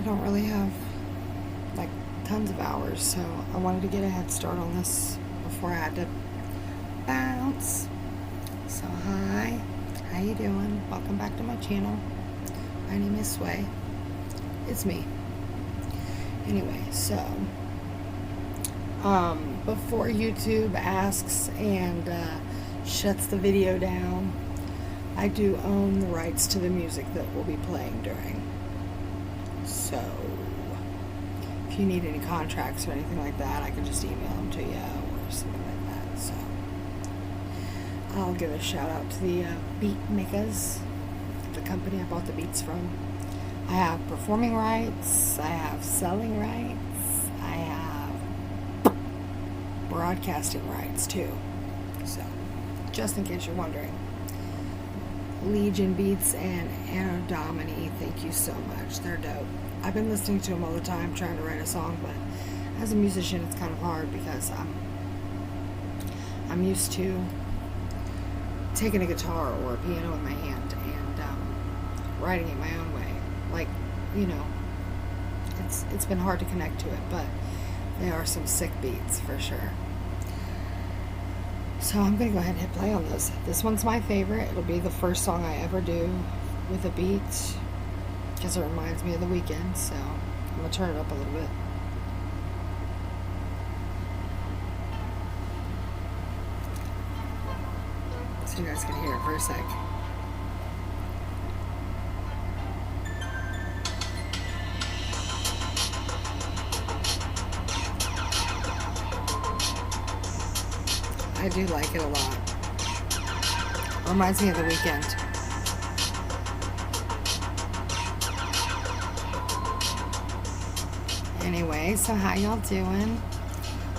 don't really have like tons of hours, so I wanted to get a head start on this before I had to bounce. So hi, how you doing? Welcome back to my channel. My name is Sway. It's me. Anyway, so before YouTube asks and shuts the video down, I do own the rights to the music that we'll be playing during. So if you need any contracts or anything like that, I can just email them to you or something like that. So I'll give a shout out to the beat makers, the company I bought the beats from. I have performing rights, I have selling rights, I have broadcasting rights too. So just in case you're wondering. Legion Beats and Anno Domini, thank you so much. They're dope. I've been listening to them all the time trying to write a song, but as a musician it's kind of hard because I'm used to taking a guitar or a piano in my hand and writing it my own way. Like, you know, it's been hard to connect to it, but there are some sick beats for sure. So I'm going to go ahead and hit play on this. This one's my favorite. It'll be the first song I ever do with a beat because it reminds me of the weekend. So I'm going to turn it up a little bit. So you guys can hear it for a sec. I do like it a lot. Reminds me of the weekend. Anyway, so how y'all doing?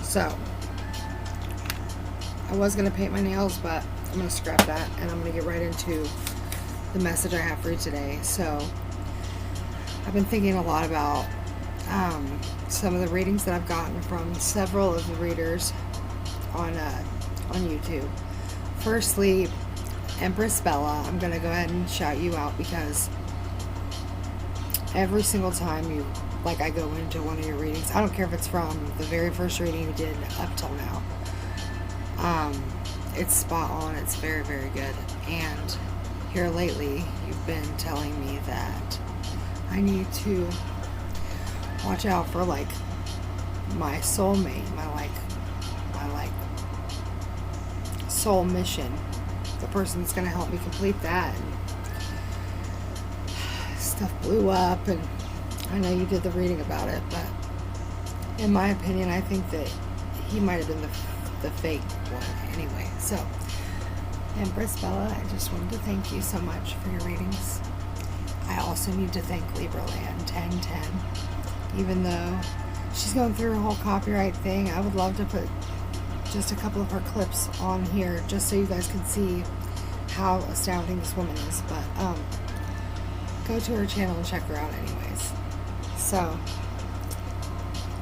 So, I was going to paint my nails, but I'm going to scrap that and I'm going to get right into the message I have for you today. So, I've been thinking a lot about some of the readings that I've gotten from several of the readers on YouTube. Firstly, Empress Bella, I'm going to go ahead and shout you out because every single time I go into one of your readings, I don't care if it's from the very first reading you did up till now, it's spot on. It's very, very good. And here lately, you've been telling me that I need to watch out for like my soulmate, my soul mission, the person that's going to help me complete that. And stuff blew up, and I know you did the reading about it, but in my opinion, I think that he might have been the fake one anyway. So, Empress Bella, I just wanted to thank you so much for your readings. I also need to thank Libraland 1010. Even though she's going through her whole copyright thing, I would love to put just a couple of her clips on here just so you guys can see how astounding this woman is. But go to her channel and check her out anyways. So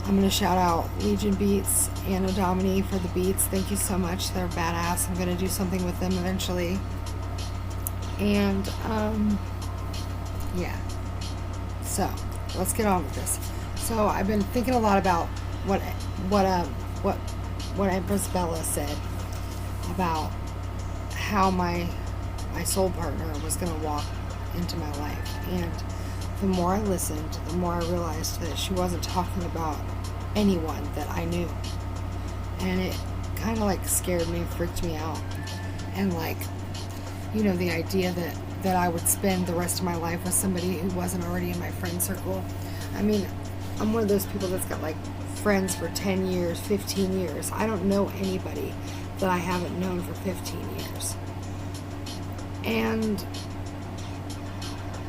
I'm going to shout out Legion Beats, Anno Domini for the beats. Thank you so much. They're badass. I'm going to do something with them eventually. And yeah. So let's get on with this. So I've been thinking a lot about what Empress Bella said about how my soul partner was going to walk into my life. And the more I listened, the more I realized that she wasn't talking about anyone that I knew. And it kind of like scared me, freaked me out. And like, you know, the idea that I would spend the rest of my life with somebody who wasn't already in my friend circle. I mean, I'm one of those people that's got like friends for 10 years, 15 years. I don't know anybody that I haven't known for 15 years. And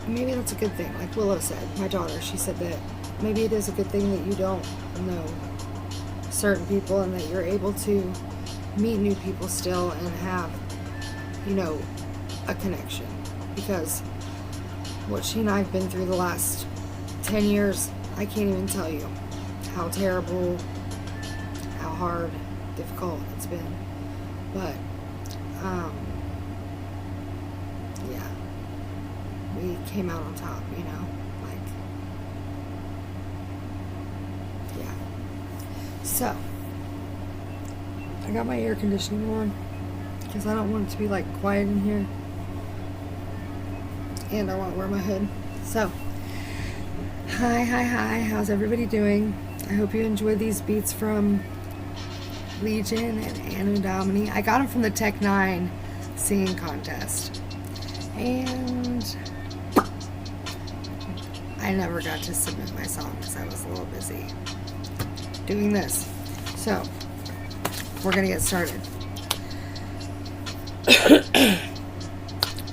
maybe that's a good thing. Like Willow said, my daughter, she said that maybe it is a good thing that you don't know certain people and that you're able to meet new people still and have, you know, a connection. Because what she and I have been through the last 10 years, I can't even tell you how terrible, how hard, difficult it's been. But, yeah, we came out on top, you know, like, So, I got my air conditioning on because I don't want it to be like quiet in here. And I want to wear my hood. So, hi, how's everybody doing? I hope you enjoyed these beats from Legion and Anu Domini. I got them from the Tech 9 singing contest. And I never got to submit my song because I was a little busy doing this. So, we're going to get started.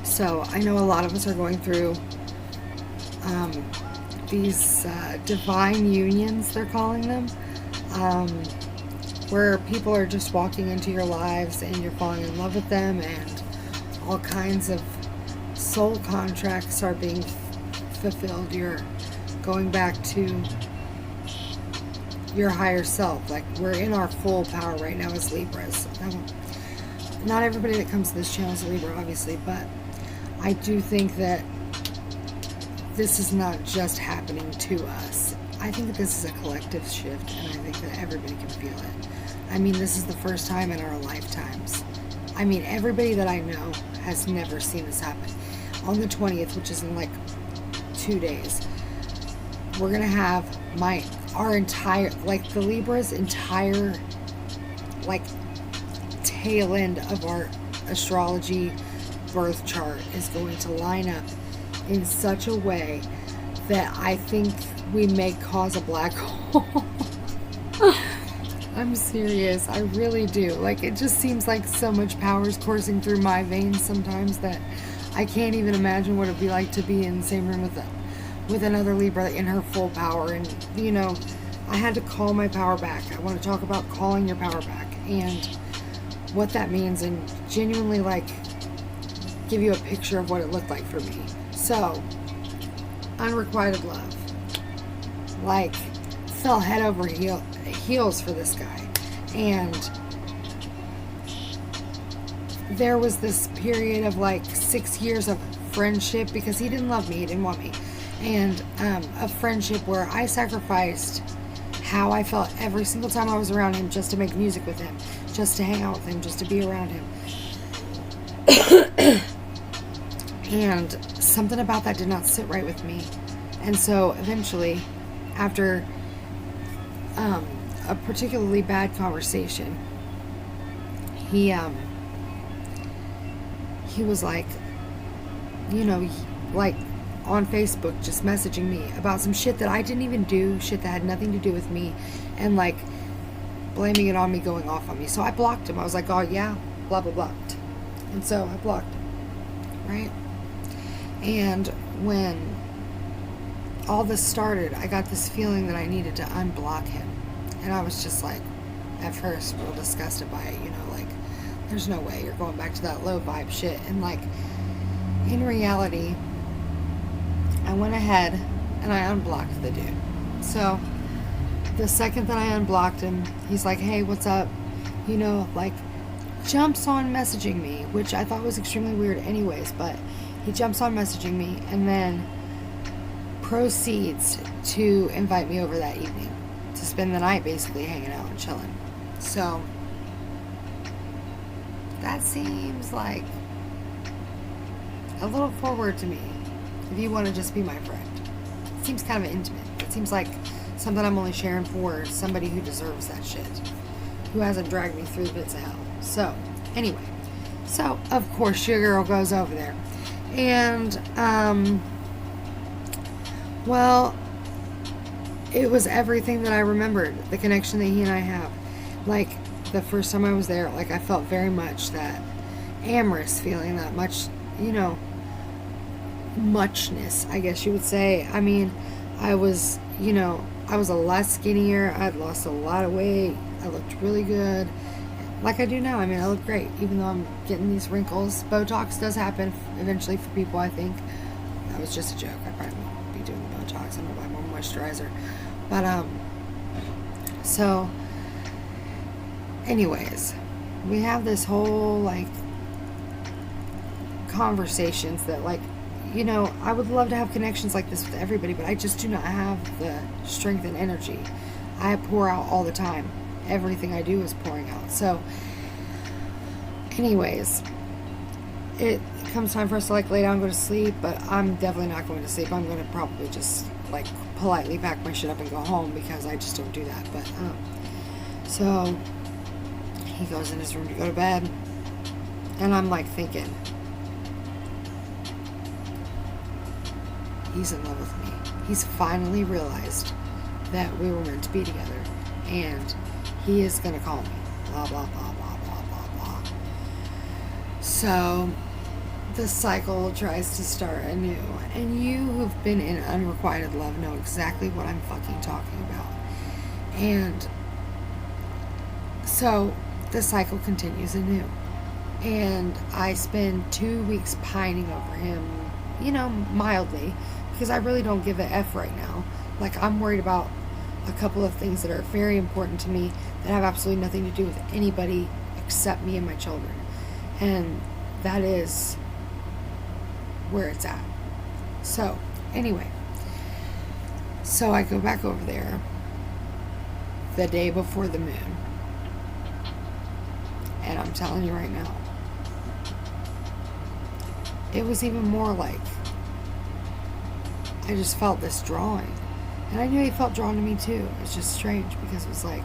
So, I know a lot of us are going through these divine unions, they're calling them, where people are just walking into your lives and you're falling in love with them, and all kinds of soul contracts are being fulfilled. You're going back to your higher self. Like, we're in our full power right now as Libras. Not everybody that comes to this channel is a Libra, obviously, but I do think that this is not just happening to us. I think that this is a collective shift, and I think that everybody can feel it. I mean, this is the first time in our lifetimes. I mean, everybody that I know has never seen this happen. On the 20th, which is in like 2 days, we're gonna have our entire, like the Libra's entire, like, tail end of our astrology birth chart is going to line up in such a way that I think we may cause a black hole. I'm serious, I really do. Like, it just seems like so much power is coursing through my veins sometimes that I can't even imagine what it'd be like to be in the same room with another Libra in her full power. And, you know, I had to call my power back. I want to talk about calling your power back and what that means, and genuinely, like, give you a picture of what it looked like for me. So, unrequited love. Like, fell head over heels for this guy. And there was this period of like 6 years of friendship, because he didn't love me, he didn't want me. And a friendship where I sacrificed how I felt every single time I was around him just to make music with him, just to hang out with him, just to be around him. And something about that did not sit right with me. And so eventually, after a particularly bad conversation, he was like, you know, like on Facebook, just messaging me about some shit that I didn't even do, shit that had nothing to do with me, and like blaming it on me, going off on me. So I blocked him. I was like, oh yeah, blah blah blah. And so I blocked him, right? And when all this started, I got this feeling that I needed to unblock him. And I was just like, at first, real disgusted by it, you know, like, there's no way you're going back to that low vibe shit. And like, in reality, I went ahead and I unblocked the dude. So, the second that I unblocked him, he's like, hey, what's up? You know, like, jumps on messaging me, which I thought was extremely weird anyways, but he jumps on messaging me and then proceeds to invite me over that evening to spend the night basically hanging out and chilling. So, that seems like a little forward to me if you want to just be my friend. It seems kind of intimate. It seems like something I'm only sharing for somebody who deserves that shit, who hasn't dragged me through the bits of hell. So, anyway. So, of course, your girl goes over there. And, well, it was everything that I remembered, the connection that he and I have. Like, the first time I was there, like, I felt very much that amorous feeling, that much, you know, muchness, I guess you would say. I mean, I was, you know, I was a lot skinnier. I'd lost a lot of weight. I looked really good. Like I do now. I mean, I look great, even though I'm getting these wrinkles. Botox does happen eventually for people, I think. That was just a joke. I probably won't be doing the Botox. I'm going to buy more moisturizer. But, so, anyways, we have this whole, like, conversations that, like, you know, I would love to have connections like this with everybody, but I just do not have the strength and energy. I pour out all the time. everything I do is pouring out. So anyways, it comes time for us to like lay down and go to sleep, but I'm definitely not going to sleep. I'm going to probably just like politely pack my shit up and go home, because I just don't do that. But so he goes in his room to go to bed, and I'm like thinking, he's in love with me. He's finally realized that we were meant to be together, and he is going to call me. Blah, blah, blah, blah, blah, blah, blah. So the cycle tries to start anew, and you who've been in unrequited love know exactly what I'm fucking talking about. And so the cycle continues anew, and I spend 2 weeks pining over him, you know, mildly, because I really don't give a F right now. Like, I'm worried about a couple of things that are very important to me that have absolutely nothing to do with anybody except me and my children. And that is where it's at. So, anyway. So I go back over there the day before the moon. And I'm telling you right now, it was even more like, I just felt this drawing. And I knew he felt drawn to me too. It's just strange, because it was like,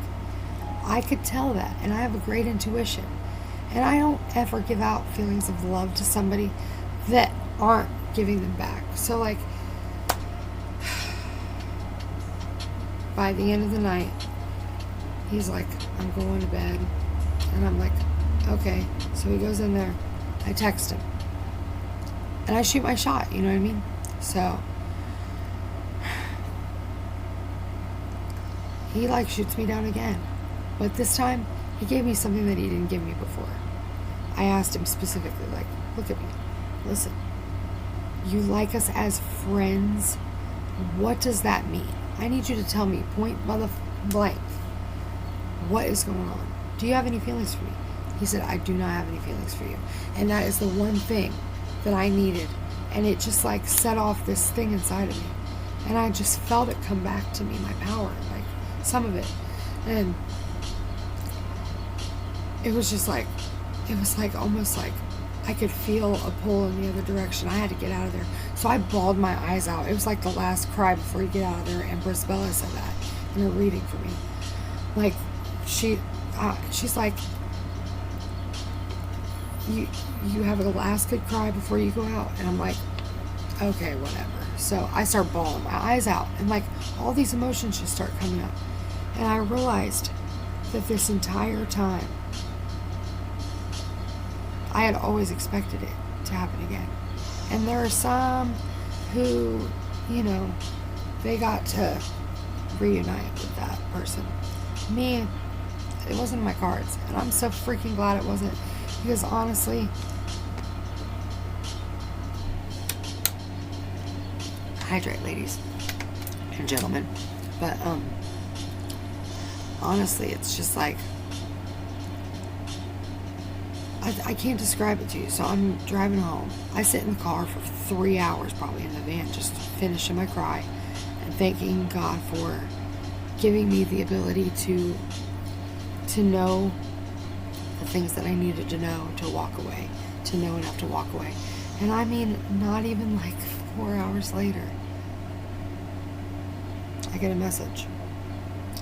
I could tell that, and I have a great intuition. And I don't ever give out feelings of love to somebody that aren't giving them back. So like, by the end of the night, he's like, I'm going to bed. And I'm like, okay. So he goes in there. I text him. And I shoot my shot, you know what I mean? So he like shoots me down again. But this time, he gave me something that he didn't give me before. I asked him specifically, like, look at me. Listen, you like us as friends? What does that mean? I need you to tell me, point blank, what is going on? Do you have any feelings for me? He said, I do not have any feelings for you. And that is the one thing that I needed. And it just like set off this thing inside of me. And I just felt it come back to me, my power, like some of it. And it was just like, it was like almost like I could feel a pull in the other direction. I had to get out of there. So I bawled my eyes out. It was like the last cry before you get out of there. And Briss Bella said that in her reading for me. Like, she's like, you have a last good cry before you go out. And I'm like, okay, whatever. So I start bawling my eyes out, and like all these emotions just start coming up. And I realized that this entire time I had always expected it to happen again. And there are some who, you know, they got to reunite with that person. Me, it wasn't in my cards. And I'm so freaking glad it wasn't. Because honestly, hydrate, ladies and gentlemen. But honestly, it's just like, I can't describe it to you. So I'm driving home. I sit in the car for 3 hours probably in the van, just finishing my cry and thanking God for giving me the ability to know the things that I needed to know to walk away, to know enough to walk away. And I mean, not even like 4 hours later, I get a message.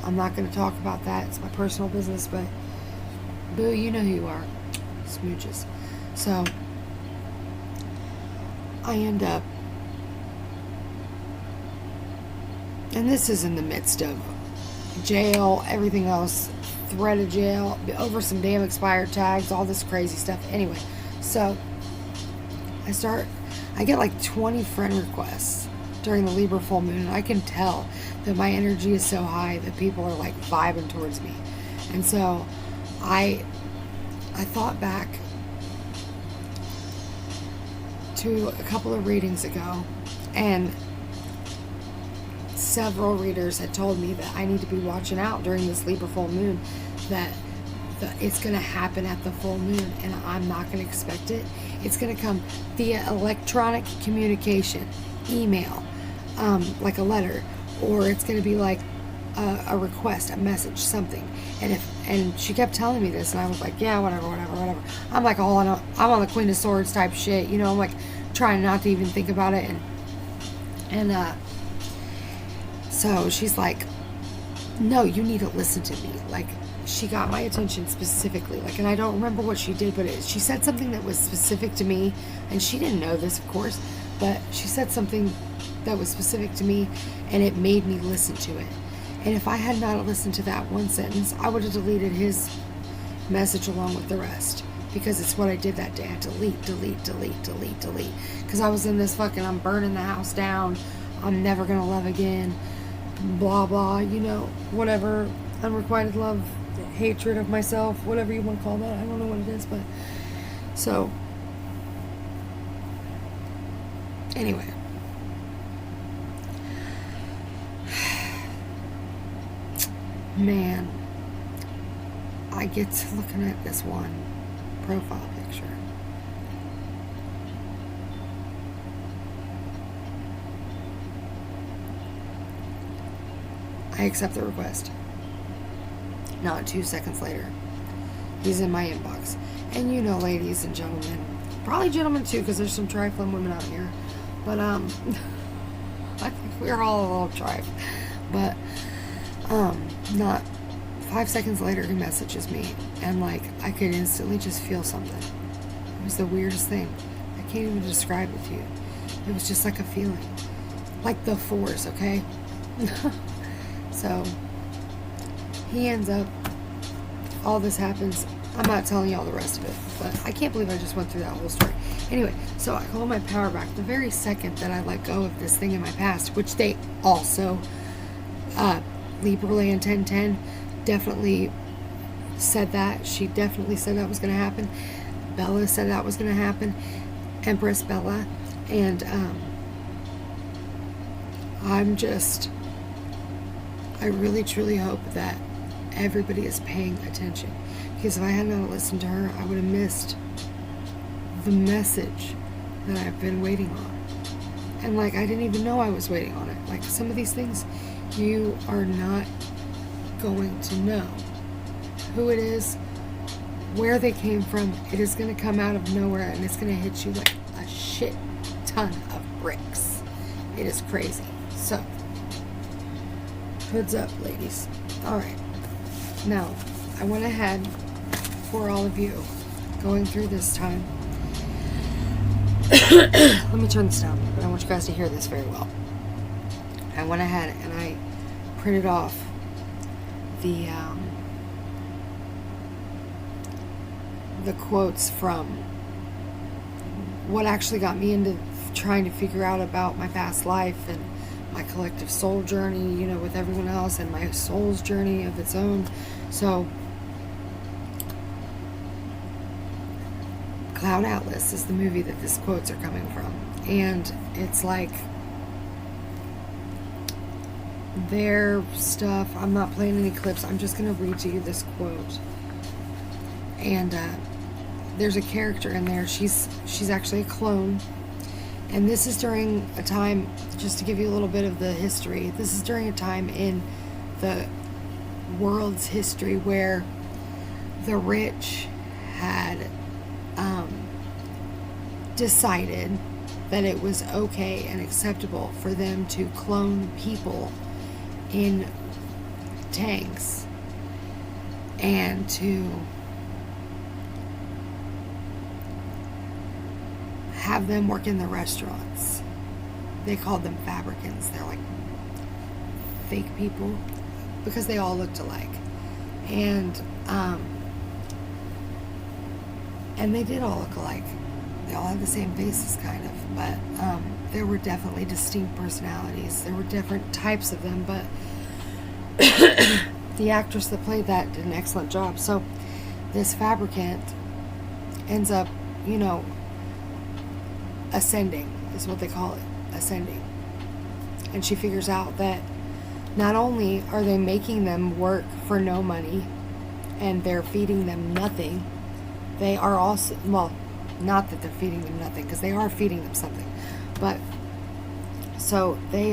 I'm not going to talk about that. It's my personal business, but boo, you know who you are. Smooches. So I end up, and this is in the midst of jail, everything else, threat of jail, over some damn expired tags, all this crazy stuff. Anyway, so I get like 20 friend requests during the Libra full moon, and I can tell that my energy is so high that people are like vibing towards me. And so I thought back to a couple of readings ago, and several readers had told me that I need to be watching out during this Libra full moon, that it's going to happen at the full moon, and I'm not going to expect it. It's going to come via electronic communication, email, like a letter, or it's going to be like a request, a message, something. And she kept telling me this, and I was like, yeah, whatever. I'm like I'm on the Queen of Swords type shit, you know. I'm like trying not to even think about it, and so she's like, no, you need to listen to me. Like, she got my attention specifically, like, and I don't remember what she did, but she said something that was specific to me, and she didn't know this, of course, but she said something that was specific to me, and it made me listen to it. And if I had not listened to that one sentence, I would have deleted his message along with the rest, because it's what I did that day. I delete, because I was in this fucking, I'm burning the house down, I'm never gonna love again, blah blah, you know, whatever, unrequited love, hatred of myself, whatever you want to call that. I don't know what it is, but so anyway, man, I get to looking at this one profile picture. I accept the request. Not 2 seconds later, he's in my inbox. And you know, ladies and gentlemen, probably gentlemen too, because there's some trifling women out here, but I think we're all a little trifle. But not 5 seconds later, he messages me, and like, I could instantly just feel something. It was the weirdest thing. I can't even describe it to you. It was just like a feeling, like the force. Okay. So he ends up, all this happens. I'm not telling you all the rest of it, but I can't believe I just went through that whole story. Anyway, so I call my power back the very second that I let go of this thing in my past, which they also, Libra Land 1010 definitely said that. She definitely said that was going to happen. Bella said that was going to happen. Empress Bella. And I really truly hope that everybody is paying attention, because if I had not listened to her, I would have missed the message that I've been waiting on. And like, I didn't even know I was waiting on it. Like, some of these things, you are not going to know who it is, where they came from. It is going to come out of nowhere, and it's going to hit you like a shit ton of bricks. It is crazy. So, heads up, ladies. Alright. Now, I went ahead, for all of you going through this time. Let me turn this down, but I want you guys to hear this very well. I went ahead and I printed off the quotes from what actually got me into trying to figure out about my past life and my collective soul journey, you know, with everyone else, and my soul's journey of its own. So, Cloud Atlas is the movie that these quotes are coming from. And it's like their stuff. I'm not playing any clips. I'm just going to read to you this quote. And there's a character in there. She's actually a clone. And this is during a time, just to give you a little bit of the history, this is during a time in the world's history where the rich had decided that it was okay and acceptable for them to clone people in tanks and to have them work in the restaurants. They called them fabricants. They're like fake people because they all looked alike. And they did all look alike. They all had the same faces, kind of, but there were definitely distinct personalities. There were different types of them, but the actress that played that did an excellent job. So this fabricant ends up, you know, ascending, is what they call it, ascending. And she figures out that not only are they making them work for no money and they're feeding them nothing, they are also, well, not that they're feeding them nothing, because they are feeding them something, but so they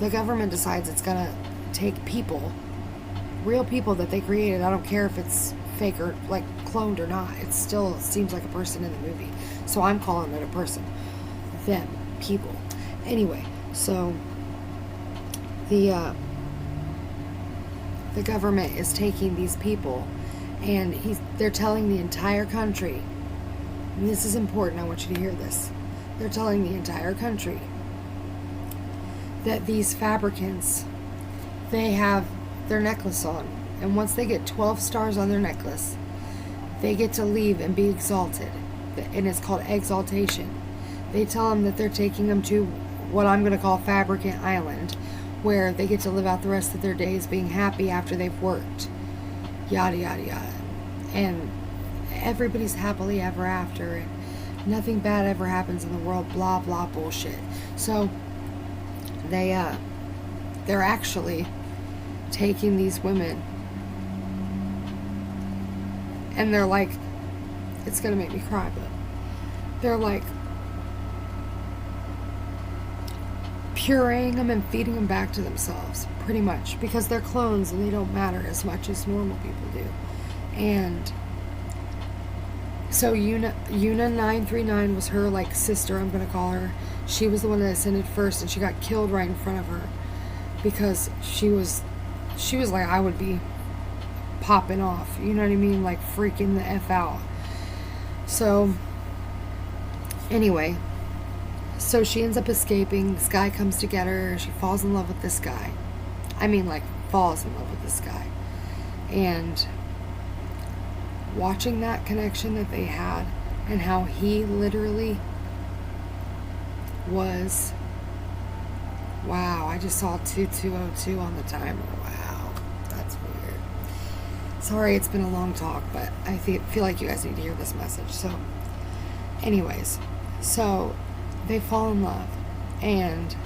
the government decides it's gonna take people, real people that they created. I don't care if it's fake or like cloned or not. It still seems like a person in the movie. So I'm calling it a person. Them. People. Anyway, so the government is taking these people, and they're telling the entire country, and this is important, I want you to hear this. They're telling the entire country that these fabricants, they have their necklace on, and once they get 12 stars on their necklace, they get to leave and be exalted, and it's called exaltation. They tell them that they're taking them to what I'm going to call Fabricant Island, where they get to live out the rest of their days being happy after they've worked, yada yada yada, and everybody's happily ever after, and nothing bad ever happens in the world, blah blah bullshit. So they're actually taking these women, and they're like, it's gonna make me cry, but they're like pureeing them and feeding them back to themselves, pretty much, because they're clones and they don't matter as much as normal people do. And so Una 939 was her like sister, I'm gonna call her. She was the one that ascended first, and she got killed right in front of her because she was like, I would be popping off, you know what I mean, like freaking the F out. So anyway, so she ends up escaping. This guy comes to get her. She falls in love with this guy. I mean, like, falls in love with this guy. And watching that connection that they had, and how he literally was, wow, I just saw 2202 on the timer. Wow, that's weird. Sorry, it's been a long talk, but I feel like you guys need to hear this message. So anyways, so they fall in love, and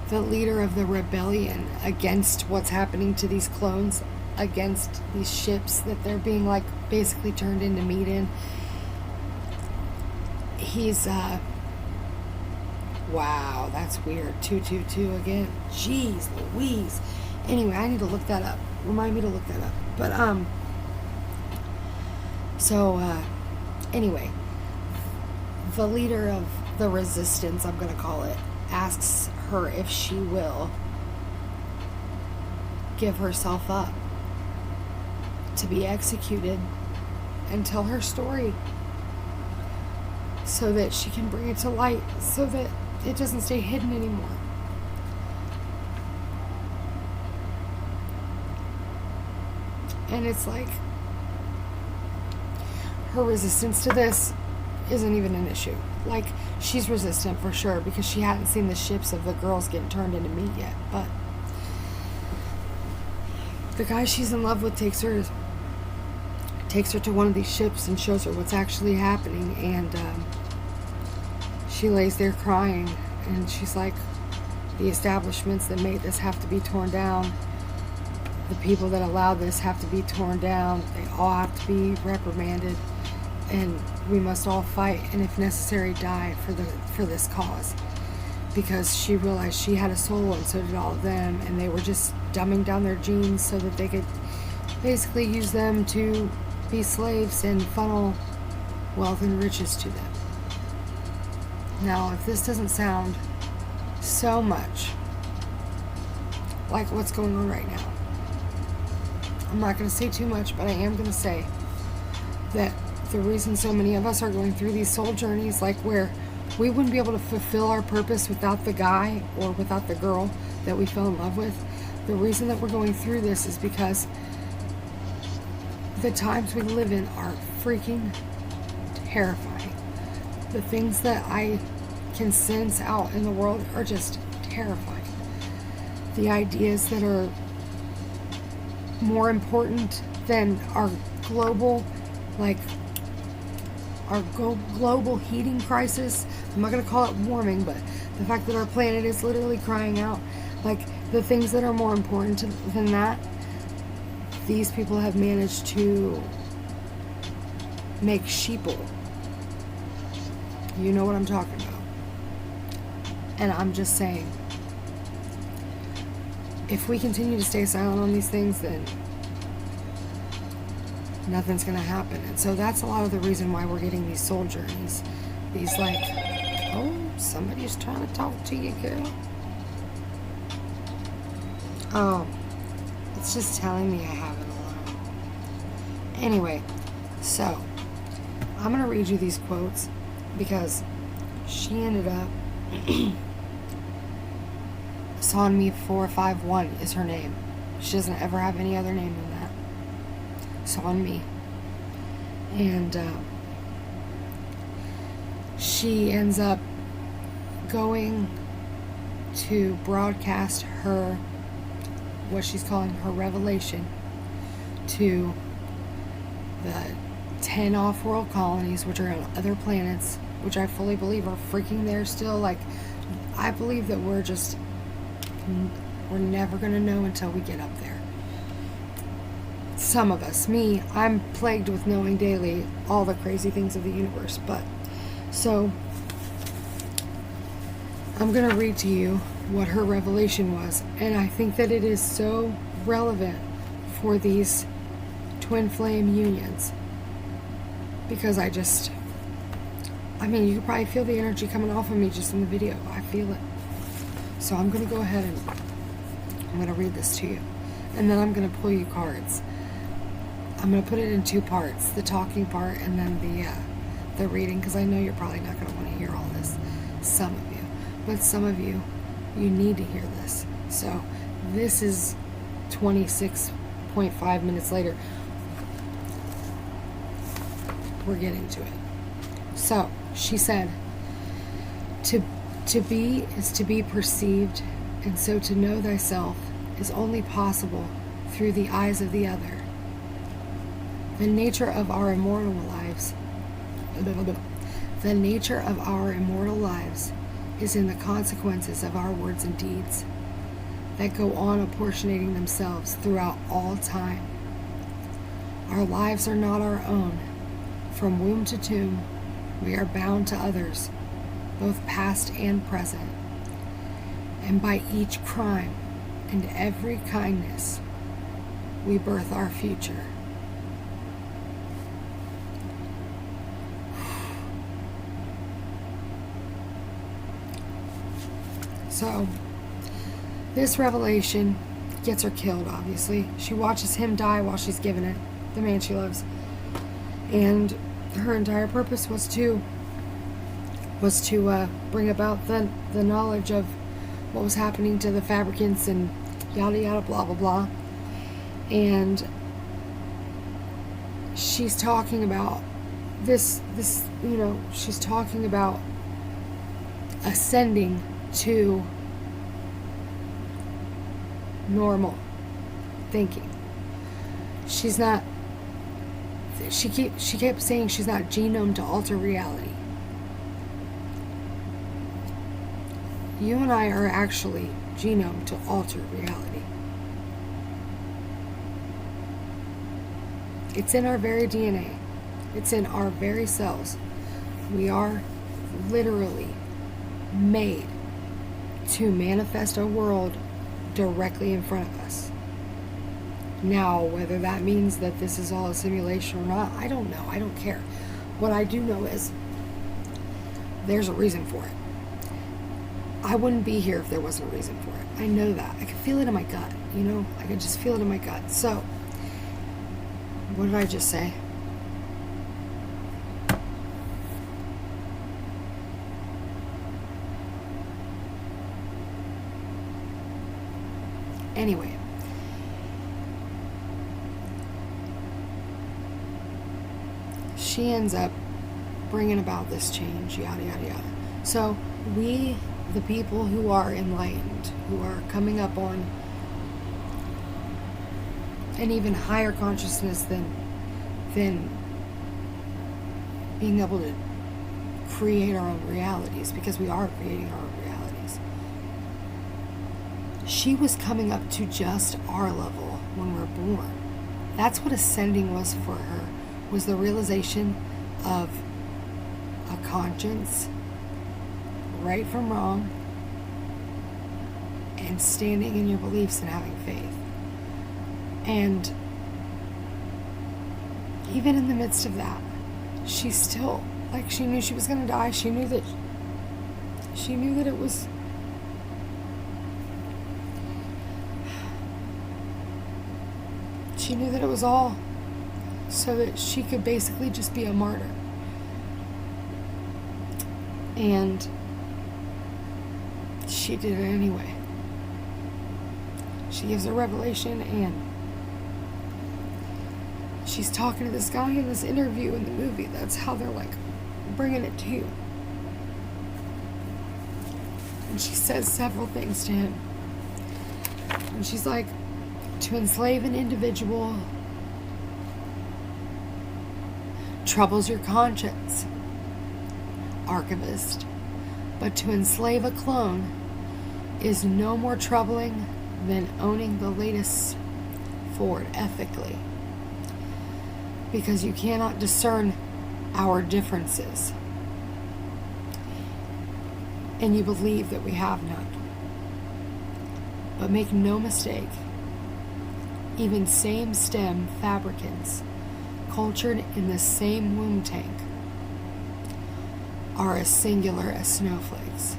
the leader of the rebellion against what's happening to these clones, against these ships that they're being like basically turned into meat in, he's wow, that's weird. 222 again. Jeez Louise. Anyway, I need to look that up. Remind me to look that up. But anyway, the leader of the resistance, I'm gonna call it, asks her if she will give herself up to be executed and tell her story, so that she can bring it to light, so that it doesn't stay hidden anymore. And it's like, her resistance to this isn't even an issue. Like, she's resistant for sure, because she hadn't seen the ships of the girls getting turned into meat yet. But the guy she's in love with takes her to one of these ships and shows her what's actually happening, and she lays there crying, and she's like, the establishments that made this have to be torn down. The people that allowed this have to be torn down. They all have to be reprimanded, and we must all fight, and if necessary, die for this cause. Because she realized she had a soul, and so did all of them, and they were just dumbing down their genes so that they could basically use them to be slaves and funnel wealth and riches to them. Now, if this doesn't sound so much like what's going on right now, I'm not going to say too much, but I am going to say that the reason so many of us are going through these soul journeys, like where we wouldn't be able to fulfill our purpose without the guy or without the girl that we fell in love with, the reason that we're going through this is because the times we live in are freaking terrifying. The things that I can sense out in the world are just terrifying. The ideas that are more important than our global, like our global heating crisis. I'm not going to call it warming, but the fact that our planet is literally crying out, like the things that are more important than that, these people have managed to make sheeple. You know what I'm talking about. And I'm just saying, if we continue to stay silent on these things, then nothing's going to happen. And so that's a lot of the reason why we're getting these soul journeys. These like, oh, somebody's trying to talk to you, girl. Oh, it's just telling me I have it alone. Anyway, so I'm going to read you these quotes because she ended up, SOULMATE 451 is her name. She doesn't ever have any other name than that. SOULMATE. And she ends up going to broadcast her, what she's calling her revelation, to the 10 off-world colonies, which are on other planets, which I fully believe are freaking there still. Like, I believe that we're never going to know until we get up there. Some of us, me, I'm plagued with knowing daily all the crazy things of the universe. But, so, I'm going to read to you what her revelation was. And I think that it is so relevant for these twin flame unions. Because I mean, you can probably feel the energy coming off of me just in the video. I feel it. So I'm going to go ahead and I'm going to read this to you. And then I'm going to pull you cards. I'm going to put it in two parts. The talking part and then the reading. Because I know you're probably not going to want to hear all this. Some of you. But some of you, you need to hear this. So this is 26.5 minutes later. We're getting to it. So, she said, to be is to be perceived, and so to know thyself is only possible through the eyes of the other. The nature of our immortal lives is in the consequences of our words and deeds that go on apportionating themselves throughout all time. Our lives are not our own. From womb to tomb, we are bound to others, both past and present. And by each crime and every kindness, we birth our future. So, this revelation gets her killed, obviously. She watches him die while she's giving it, the man she loves. And her entire purpose was to bring about the knowledge of what was happening to the fabricants and yada yada blah blah blah. And she's talking about this she's talking about ascending to normal thinking. She's not. She kept saying she's not genome to alter reality. You and I are actually genome to alter reality. It's in our very DNA. It's in our very cells. We are literally made to manifest a world directly in front of us. Now, whether that means that this is all a simulation or not, I don't know. I don't care. What I do know is there's a reason for it. I wouldn't be here if there wasn't a reason for it. I know that. I can feel it in my gut, I can just feel it in my gut. So, what did I just say? Anyway. She ends up bringing about this change, yada, yada, yada. So we, the people who are enlightened, who are coming up on an even higher consciousness than being able to create our own realities, because we are creating our own realities. She was coming up to just our level when we're born. That's what ascending was for her. Was the realization of a conscience, right from wrong, and standing in your beliefs and having faith. And even in the midst of that, she still, like, she knew she was going to die. She knew that it was, she knew that it was all so that she could basically just be a martyr. And she did it anyway. She gives a revelation, and she's talking to this guy in this interview in the movie. That's how they're like bringing it to you. And she says several things to him. And she's like, to enslave an individual troubles your conscience, archivist, but to enslave a clone is no more troubling than owning the latest Ford ethically, because you cannot discern our differences, and you believe that we have none. But make no mistake, even same stem fabricants cultured in the same womb tank are as singular as snowflakes.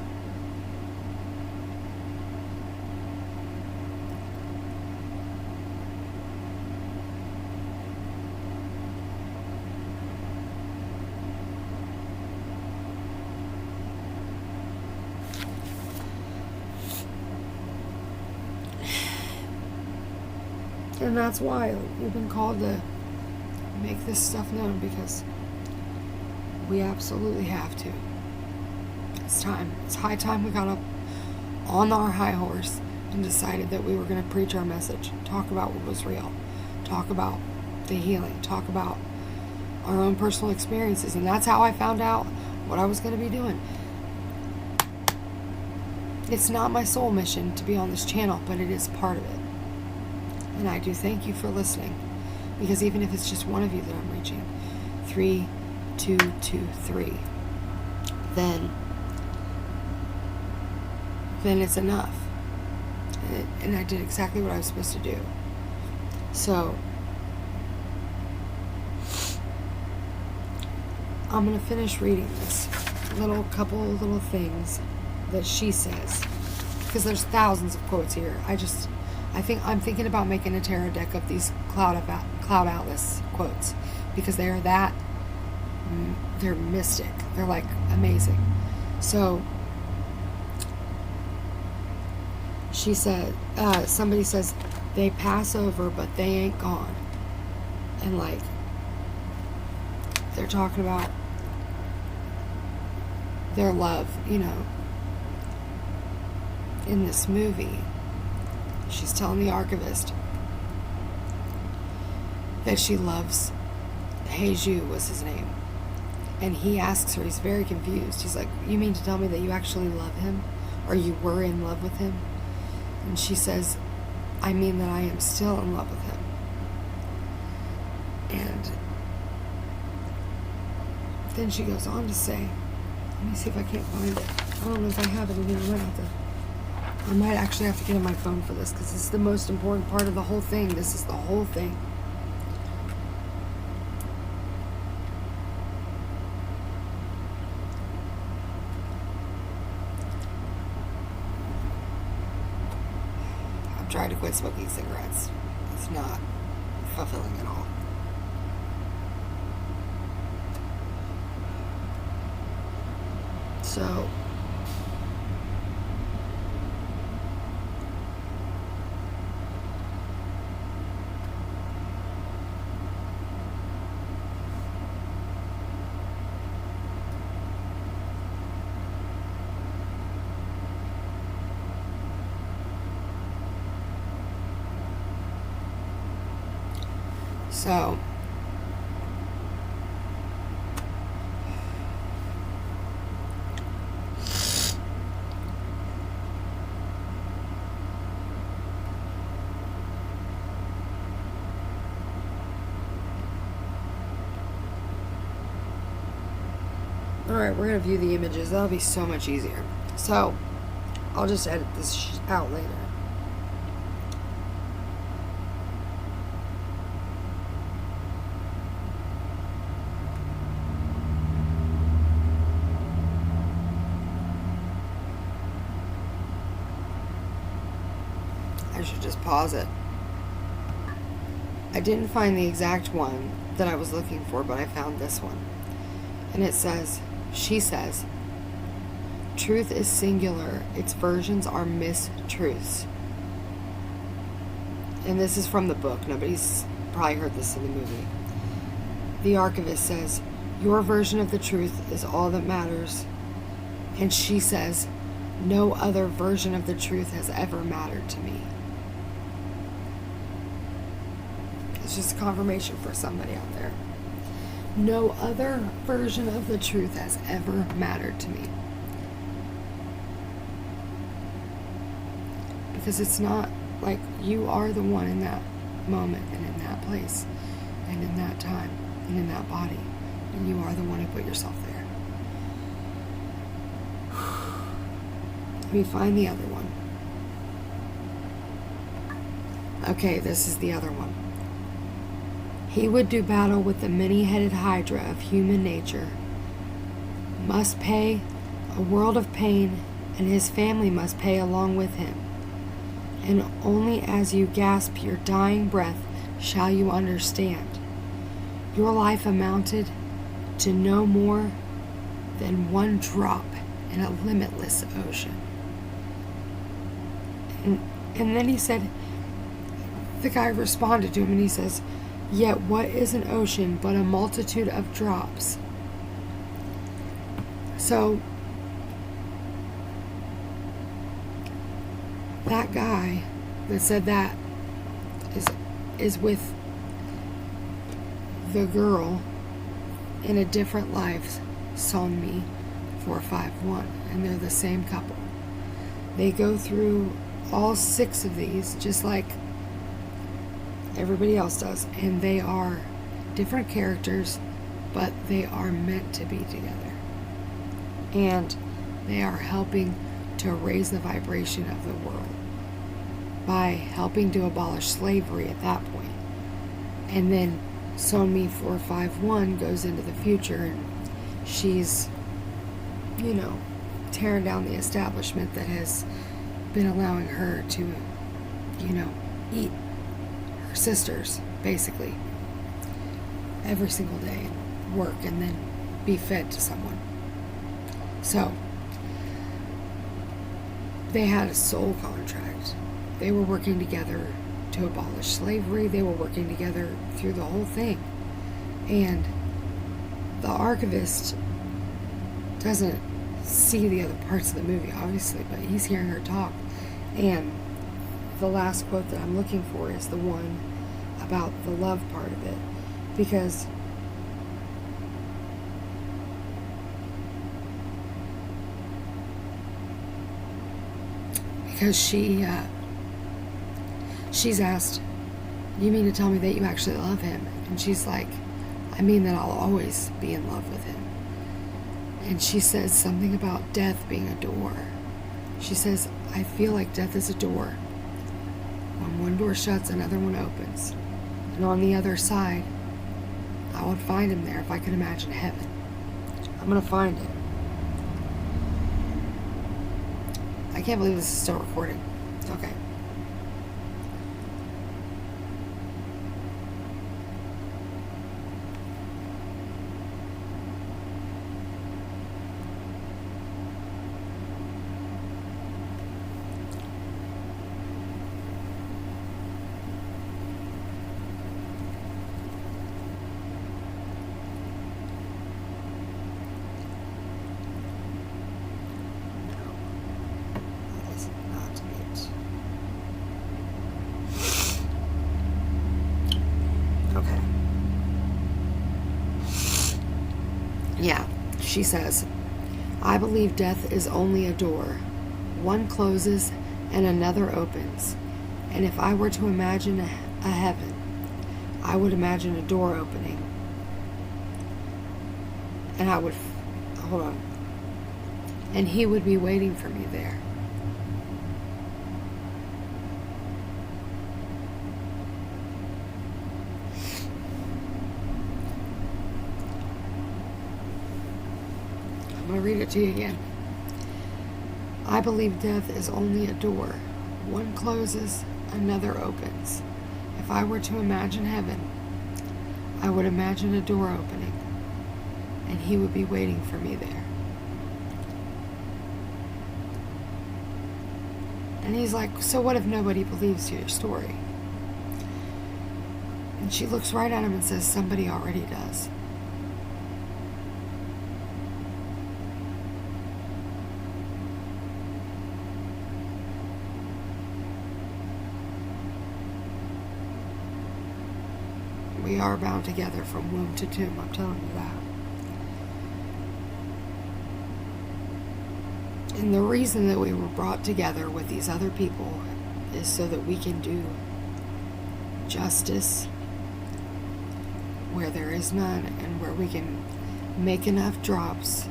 And that's why we've been called to make this stuff known, because we absolutely have to. It's time. It's high time we got up on our high horse and decided that we were going to preach our message, talk about what was real, talk about the healing, talk about our own personal experiences. And that's how I found out what I was going to be doing. It's not my sole mission to be on this channel, but it is part of it. And I do thank you for listening, because even if it's just one of you that I'm reaching, 3, 2, 2, 3, then it's enough. And I did exactly what I was supposed to do. So I'm going to finish reading this couple little things that she says, because there's thousands of quotes here. I'm thinking about making a tarot deck of these Cloud Atlas quotes, because they're mystic. They're like amazing. So she said, somebody says, they pass over, but they ain't gone. And like, they're talking about their love, in this movie. She's telling the archivist that she loves Heiju was his name. And he asks her, he's very confused. He's like, you mean to tell me that you actually love him? Or you were in love with him? And she says, I mean that I am still in love with him. And then she goes on to say, let me see if I can't find it. I don't know if I have it in here. I might actually have to get on my phone for this, because this is the most important part of the whole thing. This is the whole thing. I'm trying to quit smoking cigarettes. It's not fulfilling at all. So alright, we're going to view the images. That'll be so much easier. So, I'll just edit this out later. I should just pause it. I didn't find the exact one that I was looking for, but I found this one. And it says, she says, truth is singular, its versions are mistruths. And this is from the book. Nobody's probably heard this in the movie. The archivist says, your version of the truth is all that matters. And she says, no other version of the truth has ever mattered to me. It's just confirmation for somebody out there. No other version of the truth has ever mattered to me. Because it's not like you are the one in that moment and in that place and in that time and in that body. And you are the one who put yourself there. Let me find the other one. Okay, this is the other one. He would do battle with the many-headed hydra of human nature, must pay a world of pain, and his family must pay along with him. And only as you gasp your dying breath shall you understand. Your life amounted to no more than one drop in a limitless ocean. And then he said, the guy responded to him and he says, yet what is an ocean but a multitude of drops? So, that guy that said that is with the girl in a different life, SOULMATE 451, and they're the same couple. They go through all 6 of these just like everybody else does, and they are different characters, but they are meant to be together, and they are helping to raise the vibration of the world by helping to abolish slavery at that point. And then SOULMATE 451 goes into the future, and she's, tearing down the establishment that has been allowing her to, eat sisters basically every single day, work, and then be fed to someone. So they had a soul contract. They were working together to abolish slavery. They were working together through the whole thing. And the archivist doesn't see the other parts of the movie, obviously, but he's hearing her talk. And the last quote that I'm looking for is the one about the love part of it, because she's asked, you mean to tell me that you actually love him? And she's like, I mean that I'll always be in love with him. And she says something about death being a door. She says, I feel like death is a door. When one door shuts, another one opens. And on the other side, I would find him there if I could imagine heaven. I'm going to find it. I can't believe this is still recording. Okay. Yeah, she says, I believe death is only a door. One closes and another opens. And if I were to imagine a heaven, I would imagine a door opening. And I would, hold on. And he would be waiting for me there. to read it to you again. I believe death is only a door. One closes, another opens. If I were to imagine heaven, I would imagine a door opening, and he would be waiting for me there. And he's like, so what if nobody believes your story? And she looks right at him and says, somebody already does. We are bound together from womb to tomb, I'm telling you that. And the reason that we were brought together with these other people is so that we can do justice where there is none, and where we can make enough drops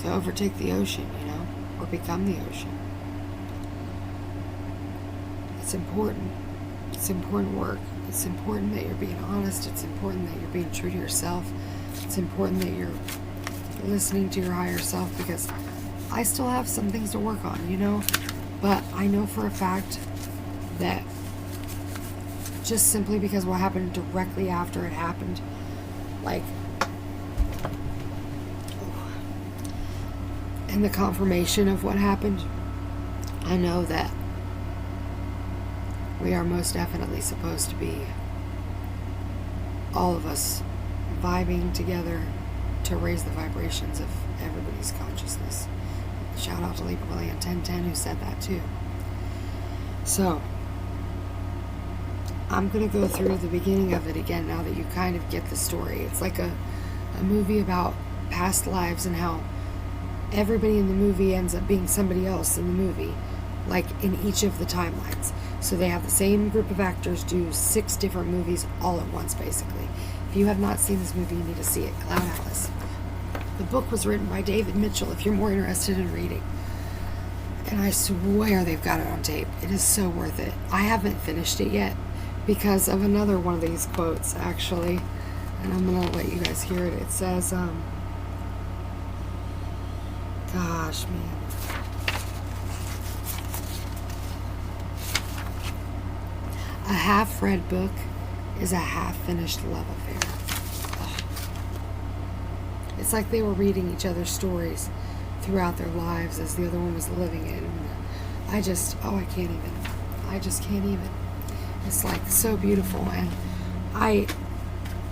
to overtake the ocean, or become the ocean. It's important. It's important work. It's important that you're being honest. It's important that you're being true to yourself. It's important that you're listening to your higher self, because I still have some things to work on, but I know for a fact that just simply because what happened directly after it happened, and the confirmation of what happened, I know that we are most definitely supposed to be, all of us, vibing together to raise the vibrations of everybody's consciousness. Shout out to Libra William 1010 who said that too. So, I'm going to go through the beginning of it again now that you kind of get the story. It's like a movie about past lives and how everybody in the movie ends up being somebody else in the movie, like in each of the timelines. So they have the same group of actors do 6 different movies all at once, basically. If you have not seen this movie, you need to see it. Cloud Atlas. The book was written by David Mitchell, if you're more interested in reading. And I swear they've got it on tape. It is so worth it. I haven't finished it yet because of another one of these quotes, actually. And I'm going to let you guys hear it. It says, gosh, man. A half-read book is a half-finished love affair. Ugh. It's like they were reading each other's stories throughout their lives as the other one was living it. And I just can't even. I just can't even. It's like so beautiful. And I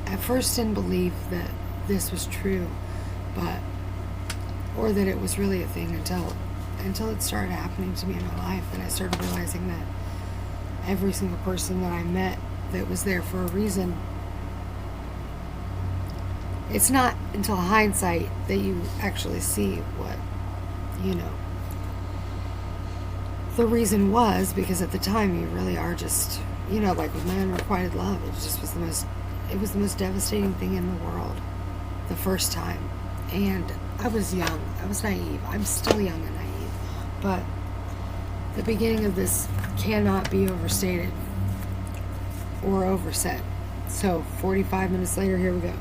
at first didn't believe that this was true, or that it was really a thing until it started happening to me in my life, and I started realizing that every single person that I met that was there for a reason. It's not until hindsight that you actually see what, the reason was, because at the time you really are just, like with my unrequited love, it just was the most devastating thing in the world the first time. And I was young. I was naive. I'm still young and naive. But the beginning of this cannot be overstated or oversaid. So 45 minutes later, here we go.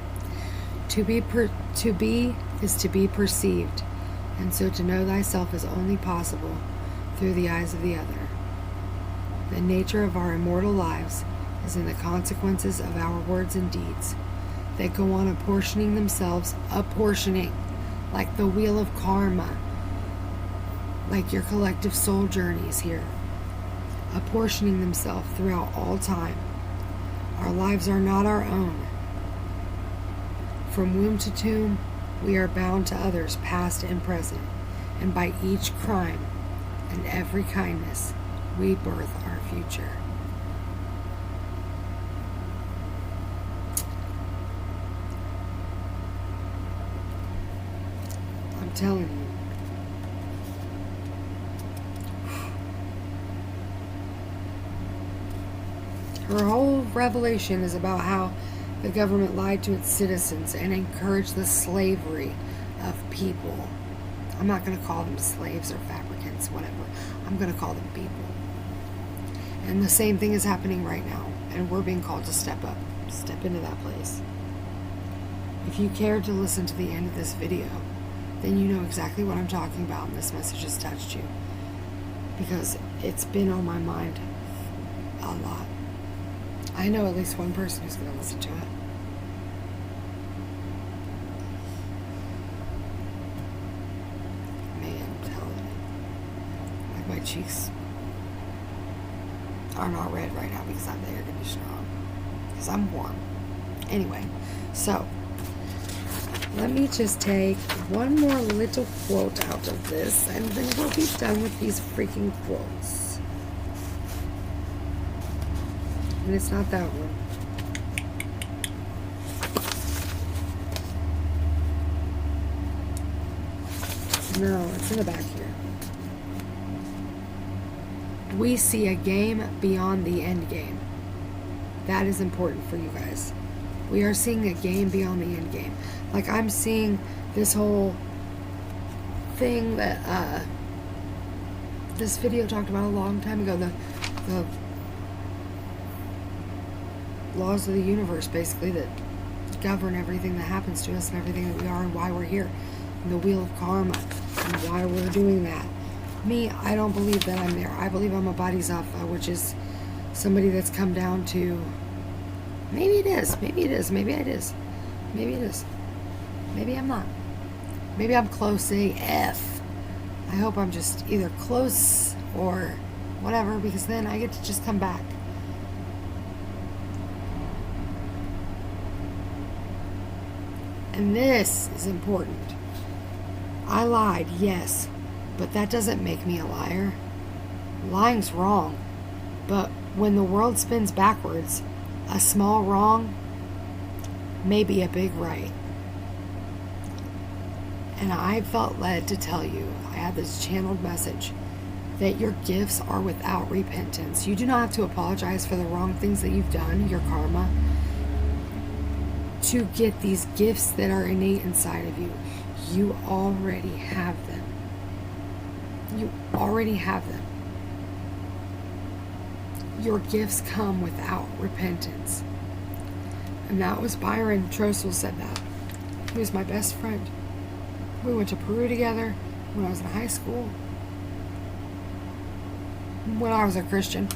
To be is to be perceived, and so to know thyself is only possible through the eyes of the other. The nature of our immortal lives is in the consequences of our words and deeds. They go on apportioning themselves, like the wheel of karma, like your collective soul journeys here, apportioning themselves throughout all time. Our lives are not our own. From womb to tomb, we are bound to others, past and present, and by each crime and every kindness, we birth our future. I'm telling you. Her whole revelation is about how the government lied to its citizens and encouraged the slavery of people. I'm not going to call them slaves or fabricants, whatever. I'm going to call them people. And the same thing is happening right now. And we're being called to step up, step into that place. If you cared to listen to the end of this video, then you know exactly what I'm talking about, and this message has touched you. Because it's been on my mind a lot. I know at least one person who's going to listen to it. Man, I'm telling you. Like, my cheeks are not red right now because I have the air conditioner on. Because I'm warm. Anyway, so let me just take one more little quote out of this, and then we'll be done with these freaking quotes. And it's not that one. No, it's in the back here. We see a game beyond the end game. That is important for you guys. We are seeing a game beyond the end game. Like, I'm seeing this whole thing that this video talked about a long time ago, the laws of the universe, basically, that govern everything that happens to us and everything that we are and why we're here, and the wheel of karma and why we're doing that. Me, I don't believe that I'm there. I believe I'm a bodhisattva, which is somebody that's come down to, maybe it is, maybe it is, maybe it is, maybe it is, maybe I'm not, maybe I'm close AF. I hope I'm just either close or whatever, because then I get to just come back. And this is important. I lied, yes, but that doesn't make me a liar. Lying's wrong, but when the world spins backwards, a small wrong may be a big right. And I felt led to tell you, I had this channeled message, that your gifts are without repentance. You do not have to apologize for the wrong things that you've done, your karma, to get these gifts that are innate inside of you. You already have them. You already have them. Your gifts come without repentance. And that was Byron Trossel said that. He was my best friend. We went to Peru together when I was in high school. When I was a Christian.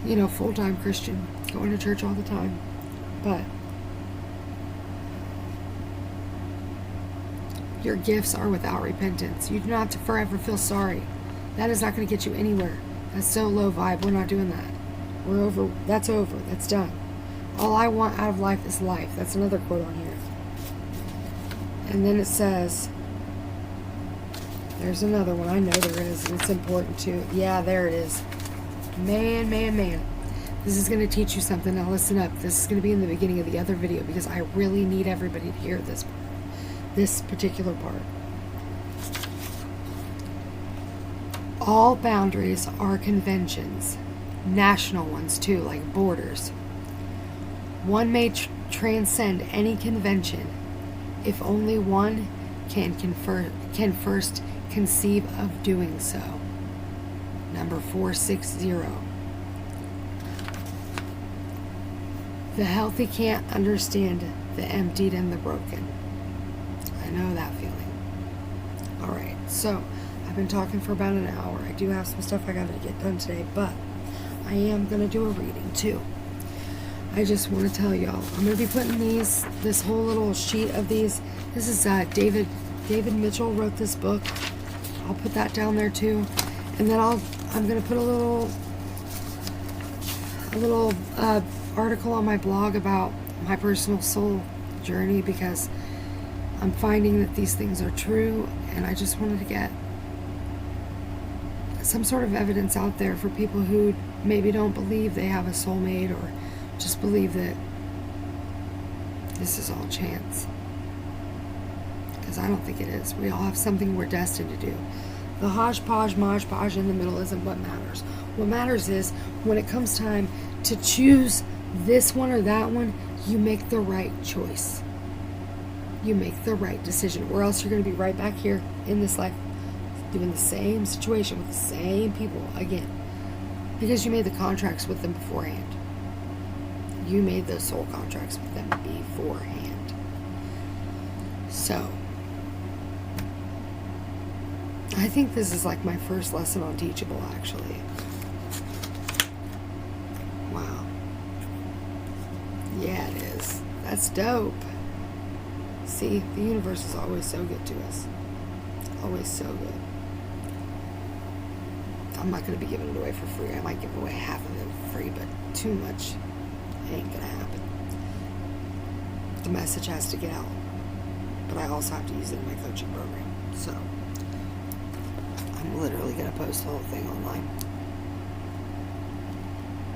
You know, full-time Christian. Going to church all the time. But your gifts are without repentance. You do not have to forever feel sorry. That is not going to get you anywhere. That's so low vibe. We're not doing that. We're over. That's over. That's done. All I want out of life is life. That's another quote on here. And then it says, there's another one. I know there is, and it's important too. Yeah, there it is. Man, man, man. This is going to teach you something. Now listen up. This is going to be in the beginning of the other video because I really need everybody to hear this part. This particular part. All boundaries are conventions, national ones too, like borders. One may transcend any convention if only one can first conceive of doing so. Number 460. The healthy can't understand the emptied and the broken. I know that feeling. Alright, so I've been talking for about an hour. I do have some stuff I gotta get done today, but I am gonna do a reading too. I just want to tell y'all, I'm gonna be putting this whole little sheet of these. This is David Mitchell wrote this book. I'll put that down there too, and then I'm gonna put a little article on my blog about my personal soul journey, because I'm finding that these things are true, and I just wanted to get some sort of evidence out there for people who maybe don't believe they have a soulmate, or just believe that this is all chance. Because I don't think it is. We all have something we're destined to do. The hodgepodge, modgepodge in the middle isn't what matters. What matters is when it comes time to choose this one or that one, you make the right choice. You make the right decision, or else you're going to be right back here in this life doing the same situation with the same people again, because you made the contracts with them beforehand. You made those soul contracts with them beforehand. So, I think this is like my first lesson on Teachable, actually. Wow. Yeah, it is. That's dope. See, the universe is always so good to us. Always so good. I'm not going to be giving it away for free. I might give away half of it for free, but too much ain't going to happen. The message has to get out. But I also have to use it in my coaching program. So, I'm literally going to post the whole thing online.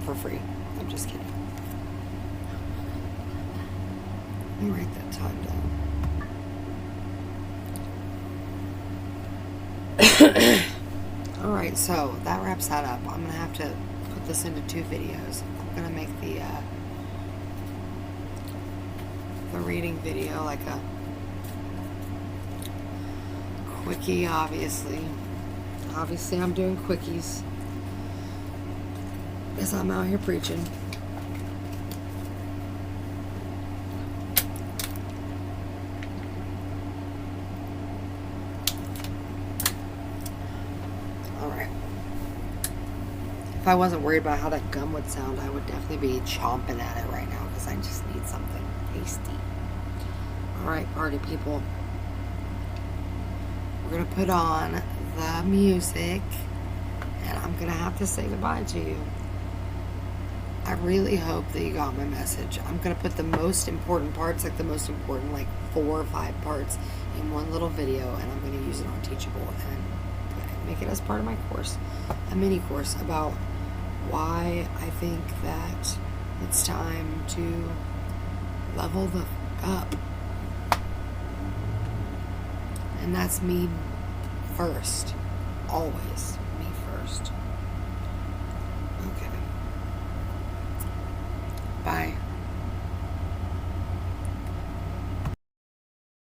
For free. I'm just kidding. Let me write that time down. Alright, so that wraps that up. I'm going to have to put this into 2 videos. I'm going to make the reading video like a quickie, obviously. Obviously, I'm doing quickies because I'm out here preaching. Alright. If I wasn't worried about how that gum would sound, I would definitely be chomping at it right now because I just need something tasty. Alright, party people. We're going to put on the music and I'm going to have to say goodbye to you. I really hope that you got my message. I'm going to put the most important parts, like the most important, like 4 or 5 parts in one little video, and I'm going to use it on Teachable and make it as part of my course, a mini course about why I think that it's time to level the up. And that's me first. Always me first.